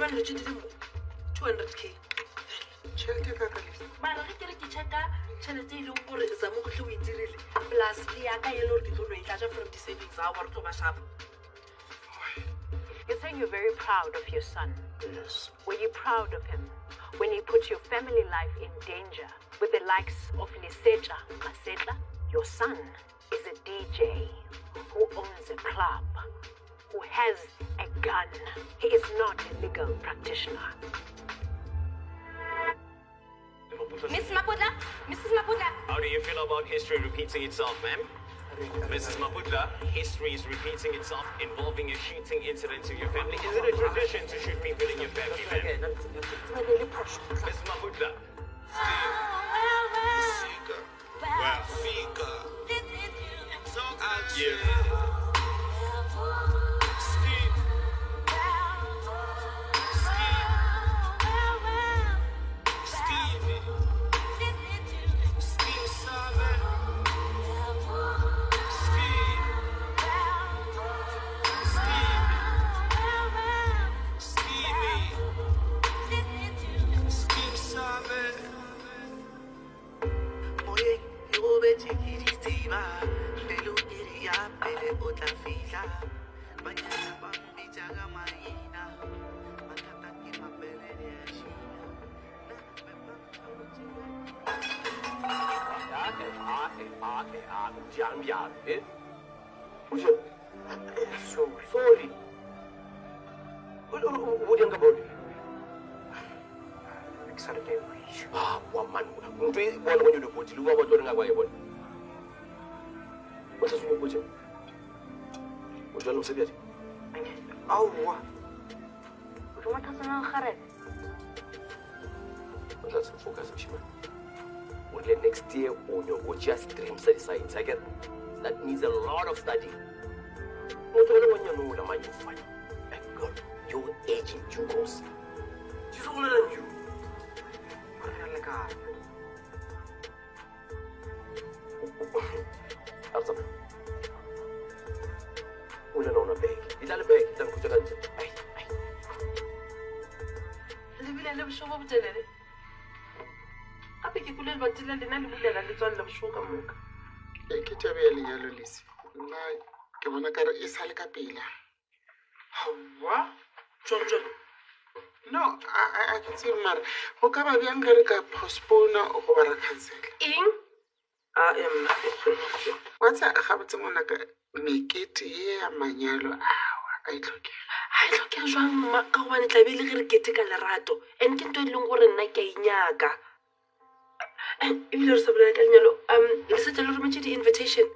ban le tshedile 200k. Tšhelete ka Lisa. Mara ge ke re ke checka tšhelete e leng gore Saam go tle o e dirile plus le ya ka e le gore ke tlo no e tlatša from di-savings a gore tlo ba shapa. You're saying you're very proud of your son. Yes. Were you proud of him when he put your family life in danger with the likes of Lisetla Masetla? Your son is a DJ who owns a club, who has a gun. He is not a legal practitioner. Mrs. Maputla. How do you feel about history repeating itself, ma'am? Mrs. Maputla, history is repeating itself involving a shooting incident in your family. Is it a tradition to shoot people in your family, ma'am? Mrs. Maputla. Sorry. What do you about it? One man. When you do put you over doing away. What is your budget? What do you say? Oh, what? Let's focus on Shima. Well, next year, on your just dream science again. That means a lot of study. Not only when you know the man you find. And God, your age in due course. She's older than you. After me. We don't know a bag. It's all a bag. It's all a bag. Lebile le bošogo bo telele gape ke kulele batile lena le bulela le tswalle bošogo ka moka Ke tabe ya lenyalo Lisa. Nna ke bona ka re e sa le ka pela. hawa tswang No, I can see mara. Go ka ba bjang ge re ka postpone go ba ra cancel. eng mna Wa tsa ga botse mona ka mekete ye ya manyalo a itlhokega. ha e tlhokega jwang mma ka gobane tlabe le ge re kete ka lerato and ke nto e leng gore nna ke a inyaka ebile re sa bolela ka lenyalo le setse le rometse di-invitation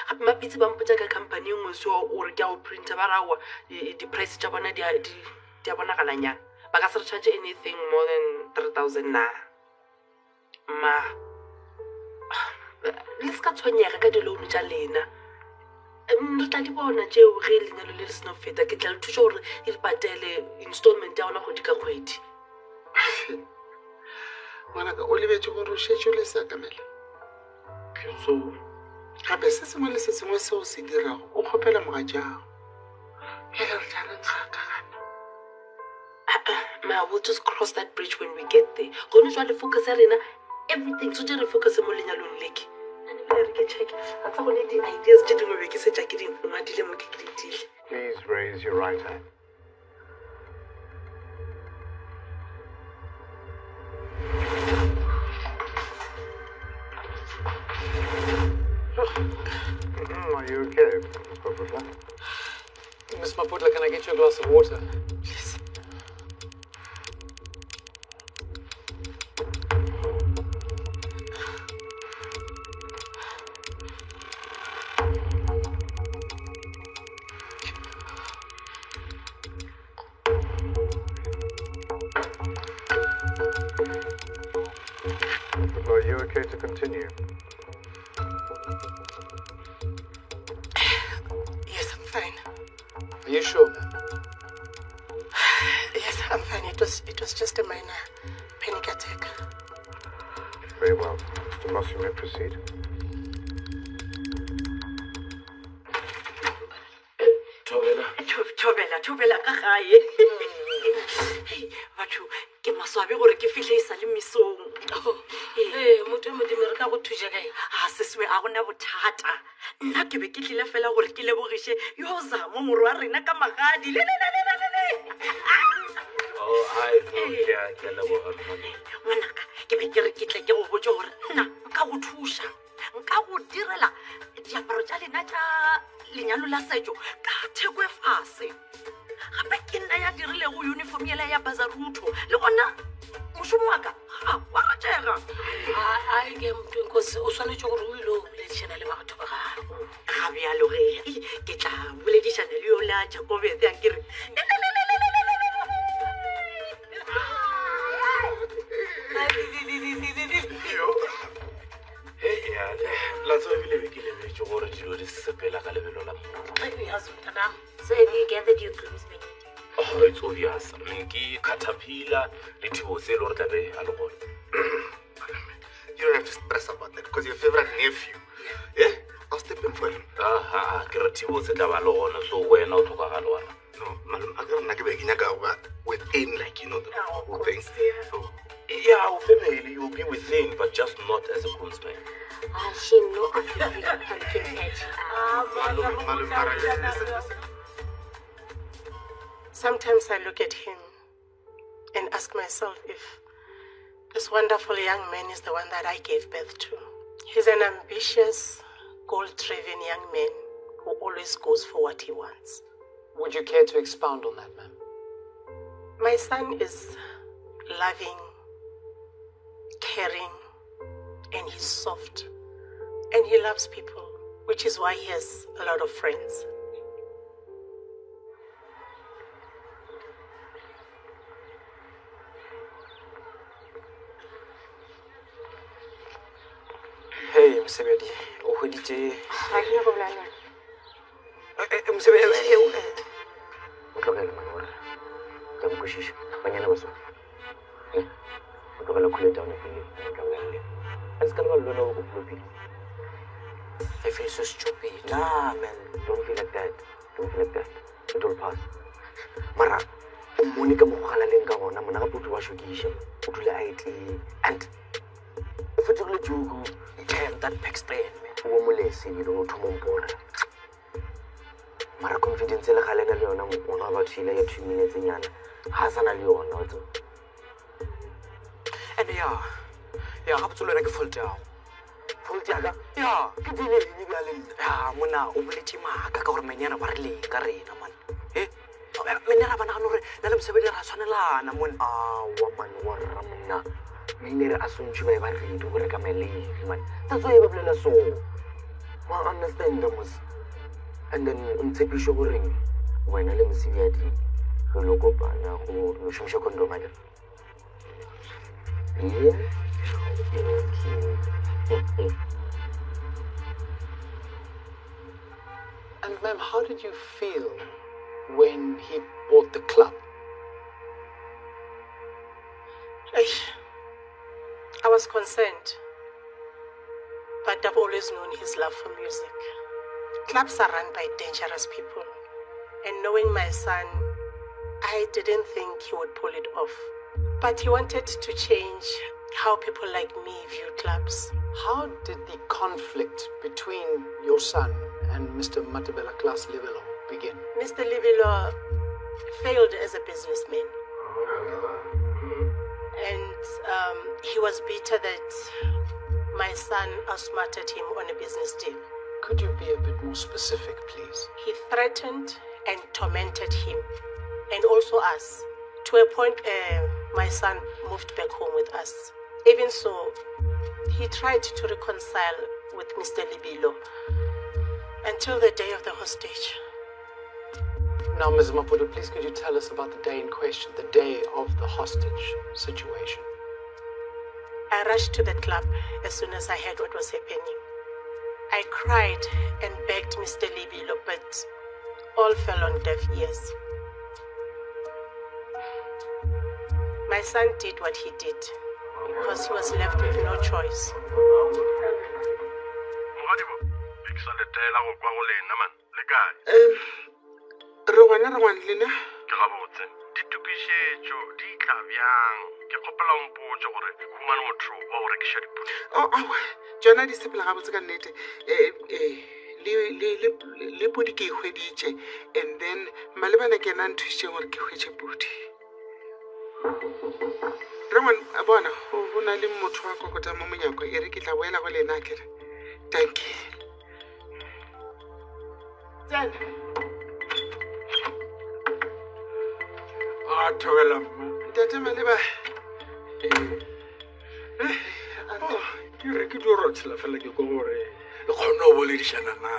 gape mapitse ba mpotsa ka company engwe so ore ke a go printa ba rawa di-price tša bona di a bonagalanyana ba ka se re charge anything more than 3,000 na ma le se ka tshwenyega ka dilounu tša lena re tla di bona tšeo ge lenyalo le le seno feta ke tla le thuša gore e re patele installment ya gona kgwedi ka kgwedi Ngwanaka o lebetse gore o šetše o le seakamela. so Gape se sengwe le se sengwe seo se dirago o kgopela mogatšago. Ge re tla re kgakagana. ma we'll just cross that bridge when we get there gone jwale focus ya rena everything so tše re focus mo lenyalong leke re ke check a tsa gone di-ideas tše dingwe be ke setša ke di ngwadile mo ke ditile. Please raise your right hand. Are you okay, Miss Maputla? Miss Maputla, can I get you a glass of water? Please. Are you okay to continue? Yes, I'm fine. Are you sure, ma'am? Yes, I'm fine. It was just a minor panic attack. Very well. Mr. Moss, you may proceed. Thobela. Thobela ka gae batho ke maswabe gore ke fitlhe e sa le mesong motho e modimo re ka go thuša kae a seswe a gona bothata nna ke be ke tlile fela gore ke lebogiše yo Saam moro wa rena ka magadi ngwanaka ke be ke re ke tle ke go botse gore nna nka go thuša nka go direla diaparo tša lena tša lenyalo la setšo ka theko e fase gape ke nna ya dirilego uniform yela ya bazarutho le gona mošomo wa ka wa ratega ai ke motho nkosi o swanetse gore o ile o boledišana le batho ba gago ga bjaloge ke tla boledišana le yo la jakobete yang kere la tsebe ebile be ke lebetse gore dilo di sepela ka lebelo la So have you gathered your groomsmen yet? it's obvious I mean ke caterpillar le thibo se le gore tlabe a le gone. You don't have to stress about that because your favorite nephew. Yeah? I'll step in for him. Aha, ke re thibo se tla ba le gone so wena o tlhokagale wena. No, malum, I can't like within, like, you know, the whole thing. So, Yeah, our family you'll be within but just not as a groomsman. Skeem, no pumpkin patch. malum, listen. Sometimes I look at him and ask myself if this wonderful young man is the one that I gave birth to. He's an ambitious, goal-driven young man who always goes for what he wants. Would you care to expound on that, ma'am? My son is loving, caring, and he's soft. And he loves people, which is why he has a lot of friends. Hey, Msebedi, uhoditse. Ha ke go bolela. Msebedi, O tlogela mangora. Ka bokoshisha. Banyana ba so. O tlogela cool down e pele. O tlogela le. A se ka ba lona o go floppy. I feel so stupid. Nah, man, don't feel like that. Don't feel like that. It will pass. Mara, umone ka mogala leng ka gona mona ga putu wa shokisha. O dula IT and if it's only you Damn, that backstrain, man. o molese you don't thoma mpona. Mara confidence le galena le yona ona ba tshila ya 2 minutes nyana. Ha sana le yona o tso. And yeah, ga botse le rena ke fault ya. Fault ya ka? Yeah. Ke dile ni bja le. Mona o boletse maaka ka gore menyana ba re leng ka rena man. Menyana ba nagana gore na le Msebedi ra tshwanelana mon. Wa man wa ramna. Minere asontshi ba ba re do re ka melele man. That's why ba bolela so. Ma understand mos. And then untsepisho gore wena le Mosebedi go lo kopana go lo shumisha condom a yeah. And ma'am, how did you feel when he bought the club? I was concerned, but I've always known his love for music. Clubs are run by dangerous people, and knowing my son, I didn't think he would pull it off. But he wanted to change how people like me view clubs. How did the conflict between your son and Mr. Matabela Class Livelo begin? Mr. Livilo failed as a businessman. And he was bitter that my son outsmarted him on a business deal. Could you be a bit more specific, please? He threatened and tormented him, and also us, to a point my son moved back home with us. Even so, he tried to reconcile with Mr. Libilo until the day of the hostage. Now, Ms. Maputo, please could you tell us about the day in question, the day of the hostage situation? I rushed to the club as soon as I heard what was happening. I cried and begged Mr. Libilo, but all fell on deaf ears. My son did what he did because he was left with no choice. Re wana lena? gabotse ditukišetšo di tla bjang ke kgopela mpotse gore humane motho wa go rekiša dipudi awa tsona di sepela gabotse ka nnete le podi ke hweditše and then malebana ke ena nthušitšeng gore ke hwetše podi rengwan a bona go na le motho wa kokota mo monyako e re ke tla boela go lena kere tanki tsena a thobela ntate maleba ke re ke dio rothela fela ke ko gore le kgone go boledišana na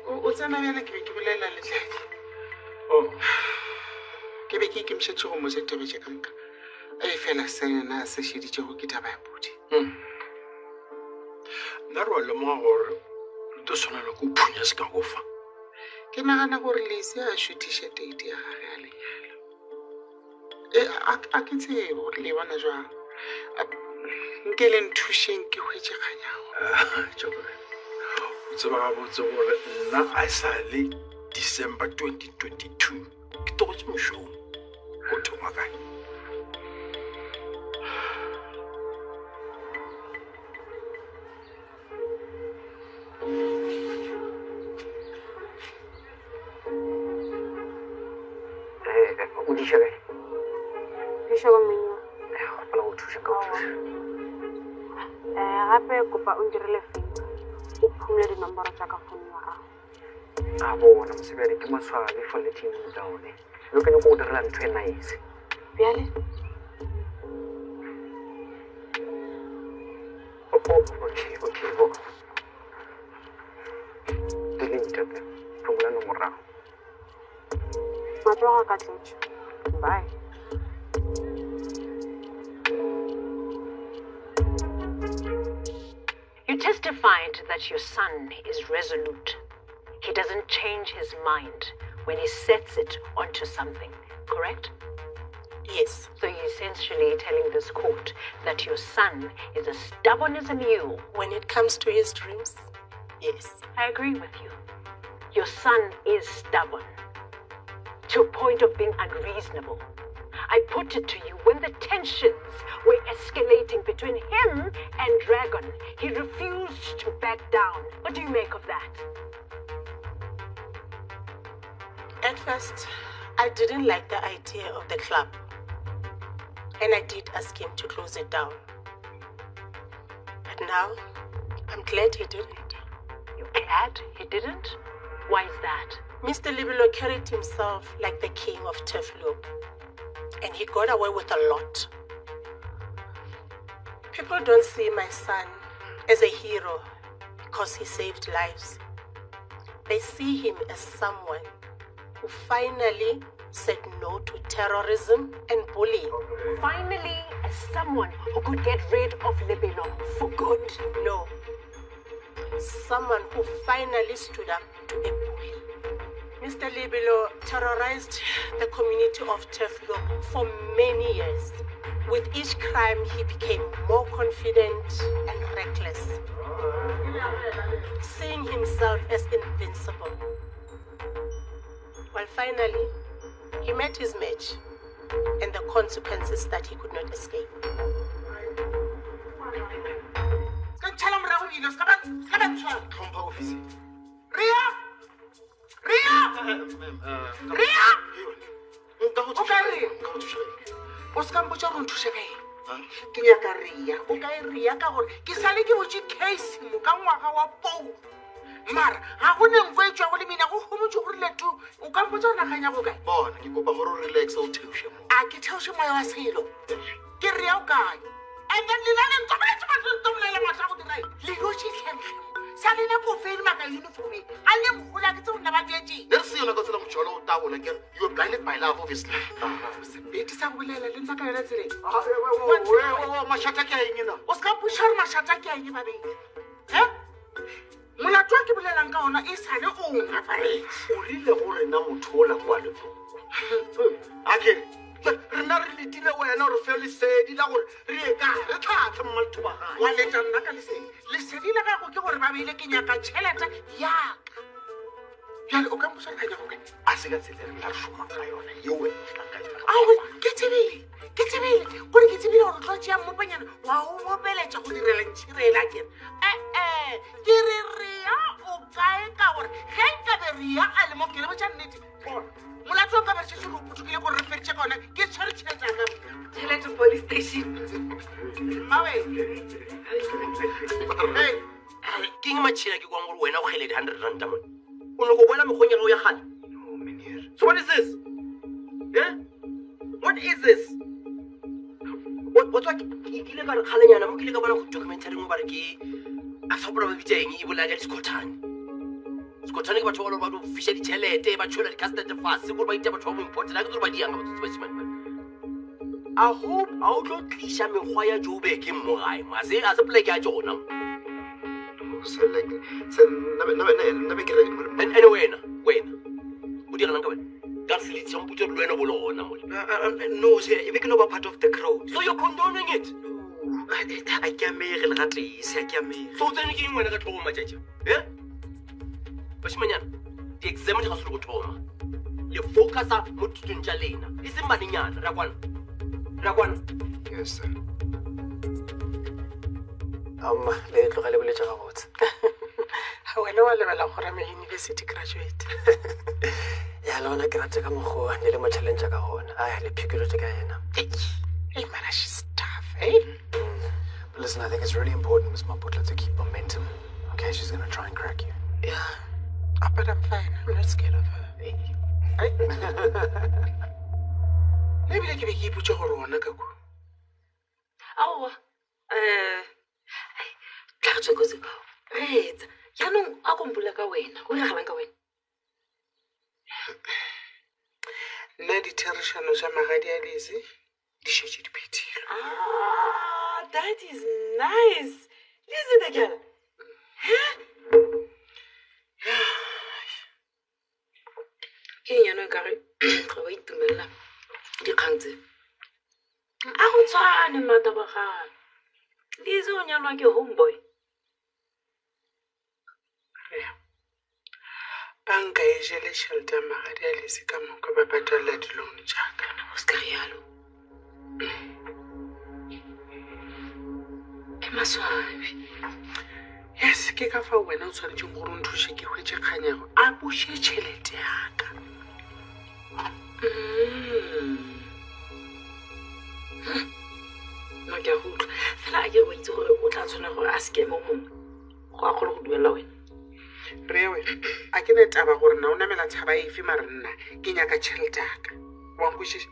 o tsena bjale ke be ke bolela letlaki ke be ke ikemišetše go moja tebetše kanka fela sena se šeditše go ke taba ya podi nna re wa lemoga gore le to tshwanela ko phunya se ka go fa ke nagana gore lese a šutiše teite ya gage a lenyalo a ke tsebe gore le bona jwang nke le nthušeng ke hwetše kganyago o tseba gabotse gore nna a sa le December 2022 ke togotse mošomo go thoma kae o diša kae diša ka menyo gopela go thuša ka gape kopa o ndirele favor o phumule dinomboro tša ka fone ya gago a bona mosebjadi ke maswabi for letting me down lo ke nyako go direla ntho e nice bjale okay bo delete pe phumula nomorao matsoga ka tletše bye You testified that your son is resolute. He doesn't change his mind when he sets it onto something, correct? Yes. So you're essentially telling this court that your son is as stubborn as a mule. When it comes to his dreams, yes. I agree with you. Your son is stubborn, to a point of being unreasonable. I put it to you, when the tensions were escalating between him and Dragon, he refused to back down. What do you make of that? At first, I didn't like the idea of the club. And I did ask him to close it down. But now, I'm glad he didn't. You're glad he didn't? Why is that? Mr. Libelo carried himself like the king of Tefloop. And he got away with a lot. People don't see my son as a hero because he saved lives. They see him as someone who finally said no to terrorism and bullying. Finally, as someone who could get rid of Libelo for good? No. Someone who finally stood up to a bully. Mr. Libelo terrorized the community of Tefloop for many years. With each crime, he became more confident and reckless, seeing himself as invincible. Well, finally, he met his match and the consequences that he could not escape. o se ka mpotsa gore nthuša kae ke nyaka ria o ka e ria ka gore ke sale ke botse case mo ka ngwaga wa pou mara ga go nengfo e tswa go le mina go gomotse gore leto o ka mpotsa gore naganya go kae bona ke kopa gore o relaxa o theoše mo a ke theoše moya wa selo ke ria o kae and then lela le ntsoboletse batlotobolela matlha go dirai le dotšetlhentlhe sa lene ko fele maka uniforme a le mogola ke tse go nna ba dietseng ne re se yona ka tsela motšola o tabola kere you're blinded by love obviously sebete sa go bolela le nna ka yona tseleng mašata ke a eng ena o se ka puša gore mašata ke a eng babedi molato wa ke bolelang ka ona e sale o ngaparetse o rile go rena motho o la kwa letlo akere rena re letile wena gore fe lesedi la gore re e ka re tlhatlha mmaltho ba gae wa leta nna ka lesedi lesedi la gago ke gore ba beile ke nyaka tšhelete yaka jale o ka mposa le kanya gore a se ka tsela re la re šoma ka yona yeo aowe ke tsebile gore ke tsebile gore tlo tšea mmopanyana wa o mopeletša go direla ntšhirela kere ke re rea o kae ka gore ge nkabe rea a le mo ke le botša nnete bona molato o ka ba sese go putukile gore re feditše ka ona ke tshwere tšhelete police station mawe ke eng matšhina ke kwang gore wena o kgele di-100 mone o nyako bona mekgong ya gago ya gale so what is this what is this watswa ke ile ka re kgalenyana mo ke ile ka bona go documentary mo ba re ke a fapora ba bitsa eng e bolaya ka disekotane ke batho ba ba fisha ditšhelete ba tšhola di-custard fase gore ba itea batho ba mo important a ke tsore ba dianga batsotsi ba simane I hope a o tlo tliša mekgwa ya Joburg mo gae a se poleke ya tsona ene wena o direlang ka wena ka selitša mputse re le wena bo le gona mole No, e be ke no ba part of the crowd. so you're condoning it A ke amege le gatese, a ke amege. so o tsene ke eng wena ka tlhogo matšatša bašimanyana di-exam di ga se le go thoma le focusa mo thutong tša lena e seng banenyana re a kwana Yes, sir. Le tlogele boletša gabotse. ga wena wa lebala gore I'm a university graduate. Ya le gona ke rate ka mokgoa ne le mo challenge ka gona le phikelotse ka ena. Hey, man, she's tough, eh? But listen, I think it's really important, Miss Maputla, to keep momentum. Okay, she's going to try and crack you. Yeah. But I'm fine. I'm not scared of her. ebile ke be ke ipotsa gore ona ka ko aowa tla re tswekose reetsa jaanong a kompola ka wena go regalang ka wena nna ditherišano tša magadi a lese di šetše di phethile that is nice listen again ke nyano ka re ga ba itumelela dikgang tse a go tshwane matabagane lese o nyalwa ke homeboy banka e jele tšhelete ya magadi a lese ka moka ba patalela dilone jaaka o se ka rialo ke maswabi yes ke ka fa wena o tshwanetseng gore o nthuše ke hwetse kganyago a buše tšhelete yaka no ke a go utlwa fela a ke go itse gore o tla tshwana gore a seke mo mongwe go a kgole go duelela wena rewe a ke ne taba gore na o namela tshaba efe mare nna ke nyaka tšhelete yaka wankwešiše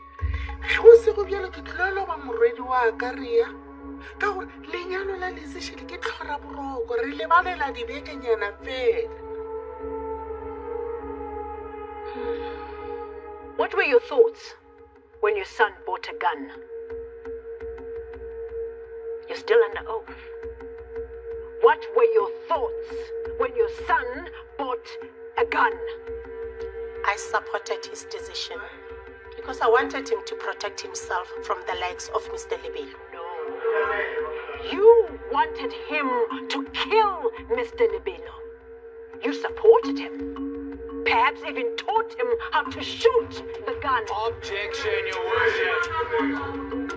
ge o se go bjalo ke tlolelo ba morwedi wa ka rea ka gore lenyalo la lesešele ke tlhora boroko re lebalela dibekenyana fela. What were your thoughts when your son bought a gun? You're still under oath. What were your thoughts when your son bought a gun? I supported his decision because I wanted him to protect himself from the likes of Mr. Libelo. No. You wanted him to kill Mr. Libelo. You supported him. Perhaps even taught him how to shoot the gun. Objection, Your Worship.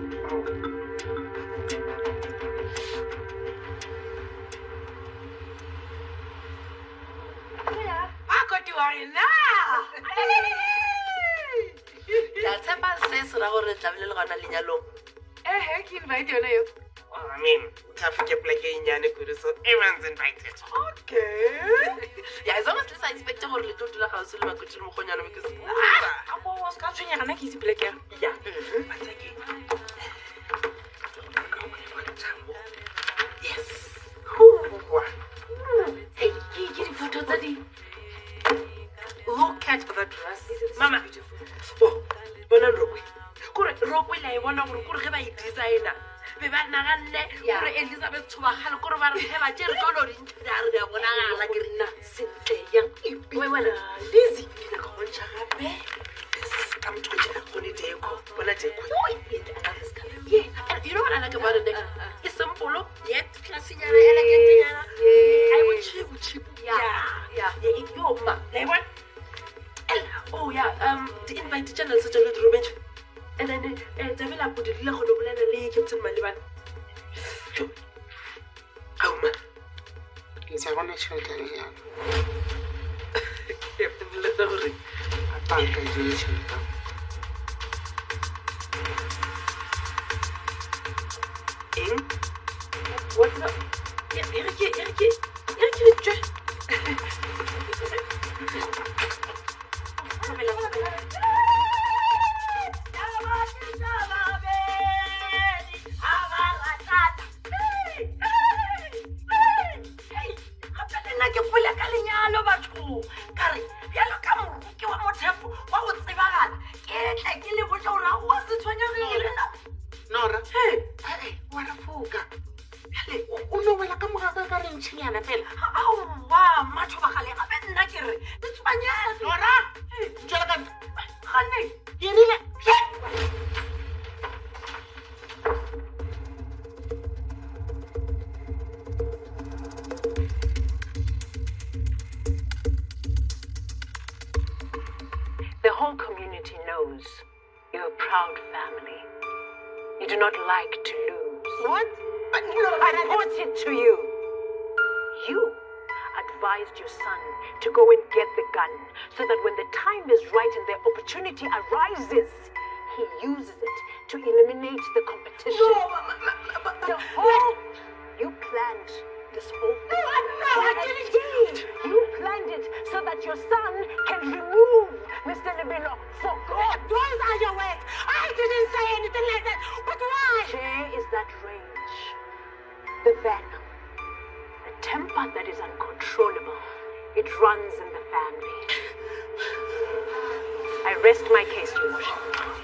tshepa se se ra gore tla bile le gona lenyalong Ke invite yona yo. I mean, traffic pleke inyane kudu, so everyone's invited. okay ya as long as le sa expecte gore le tlo dula ga o se le makotile mo gonyana because Abo ska tshwenya gana ke itse pleke ya. ya yes hey ke di photo tsa di look at that dress mama bona rokwe kore rokwe la e bona gore kore ge ba e designer be ba naganne gore Elizabeth Tshobagale kore ba re phela tše re tlo di ntšha re ya bona gala ke rena sentle yang we wena busy ke ka bontšha gape ka motho go gone deko bona deko you know what I like about it it's simple yet classinyana elegant nyana I will cheap yeah yo ma la e bona Mensch. And then Davila put it Lachon of Lena Captain Maliban. How much? It's a one children. Captain Lethery. I can't graduation. What's up? Eric. Nora, hey, what a fuga. O no wela ka moga ka reng tshinyana fela. Au, wa, macho ba kale ga bena ke re. Tsibanyana. Nora, tswela ka ntle. Gane, Ke rile. the whole community knows you're a proud family. You do not like to lose. What? But no, I put it to you. You advised your son to go and get the gun so that when the time is right and the opportunity arises, he uses it to eliminate the competition. You planned this whole thing. You planned it so that your son can remove Mr. Libino for good. Those are your words. I didn't say anything like that. But why? There is that rage, the venom, the temper that is uncontrollable. It runs in the family. I rest my case, Your Worship.